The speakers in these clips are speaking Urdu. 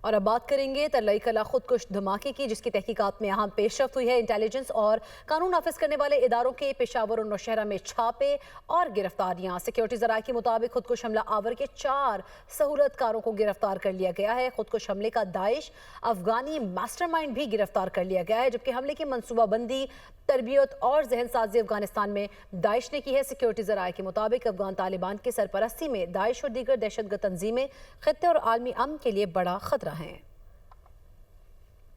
اور اب بات کریں گے ترلئی کلا خودکش دھماکے کی، جس کی تحقیقات میں اہم پیش رفت ہوئی ہے۔ انٹیلیجنس اور قانون نافذ کرنے والے اداروں کے پشاور اور نوشہرہ میں چھاپے اور گرفتاریاں۔ سیکیورٹی ذرائع کے مطابق خودکش حملہ آور کے 4 سہولت کاروں کو گرفتار کر لیا گیا ہے۔ خودکش حملے کا داعش افغانی ماسٹر مائنڈ بھی گرفتار کر لیا گیا ہے، جبکہ حملے کی منصوبہ بندی، تربیت اور ذہن سازی افغانستان میں داعش نے کی ہے۔ سیکیورٹی ذرائع کے مطابق افغان طالبان کی سرپرستی میں داعش اور دیگر دہشت گرد تنظیمیں خطے اور عالمی امن کے لیے بڑا خطرہ ہیں۔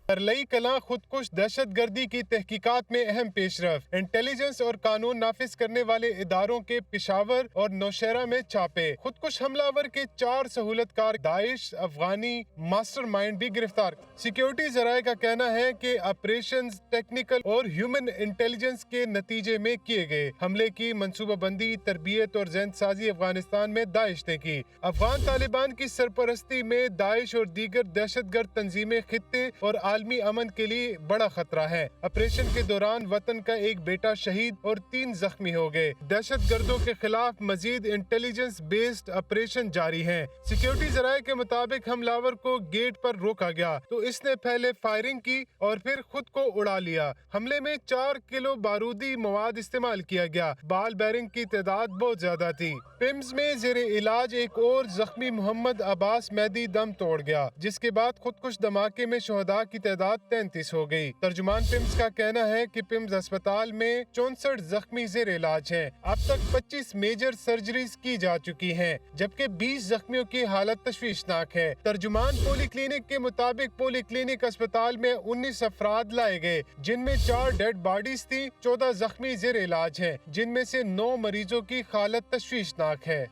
ترلئی کلاں خودکش دہشت گردی کی تحقیقات میں اہم پیش رفت۔ انٹیلیجنس اور قانون نافذ کرنے والے اداروں کے پشاور اور نوشہرہ میں چھاپے۔ خودکش حملہ آور کے 4 سہولت کار داعش افغانی ماسٹر مائنڈ بھی گرفتار۔ سیکیورٹی ذرائع کا کہنا ہے کہ آپریشنز ٹیکنیکل اور ہیومن انٹیلیجنس کے نتیجے میں کیے گئے۔ حملے کی منصوبہ بندی، تربیت اور ذہن سازی افغانستان میں داعش نے کی۔ افغان طالبان کی سرپرستی میں داعش اور دیگر دہشت گرد تنظیمیں خطے اور عالمی امن کے لیے بڑا خطرہ ہے۔ آپریشن کے دوران وطن کا ایک بیٹا شہید اور 3 زخمی ہو گئے۔ دہشت گردوں کے خلاف مزید انٹیلیجنس بیسڈ آپریشن جاری ہیں۔ سیکیورٹی ذرائع کے مطابق حملہ آور کو گیٹ پر روکا گیا تو اس نے پہلے فائرنگ کی اور پھر خود کو اڑا لیا۔ حملے میں 4 کلو بارودی مواد استعمال کیا گیا۔ بال بیرنگ کی تعداد بہت زیادہ تھی۔ پمز میں زیر علاج ایک اور زخمی محمد عباس میدی دم توڑ گیا، جس کے بعد خودکش دھماکے میں شہداء کی تعداد 33 ہو گئی۔ ترجمان پمز کا کہنا ہے کہ پمز اسپتال میں 64 زخمی زیر علاج ہیں۔ اب تک 25 میجر سرجریز کی جا چکی ہیں، جبکہ 20 زخمیوں کی حالت تشویشناک ہے۔ ترجمان پولی کلینک کے مطابق پولی کلینک اسپتال میں 19 افراد لائے گئے، جن میں 4 ڈیڈ باڈیز تھیں۔ 14 زخمی زیر علاج ہیں، جن میں سے 9 مریضوں کی حالت تشویشناک ہے۔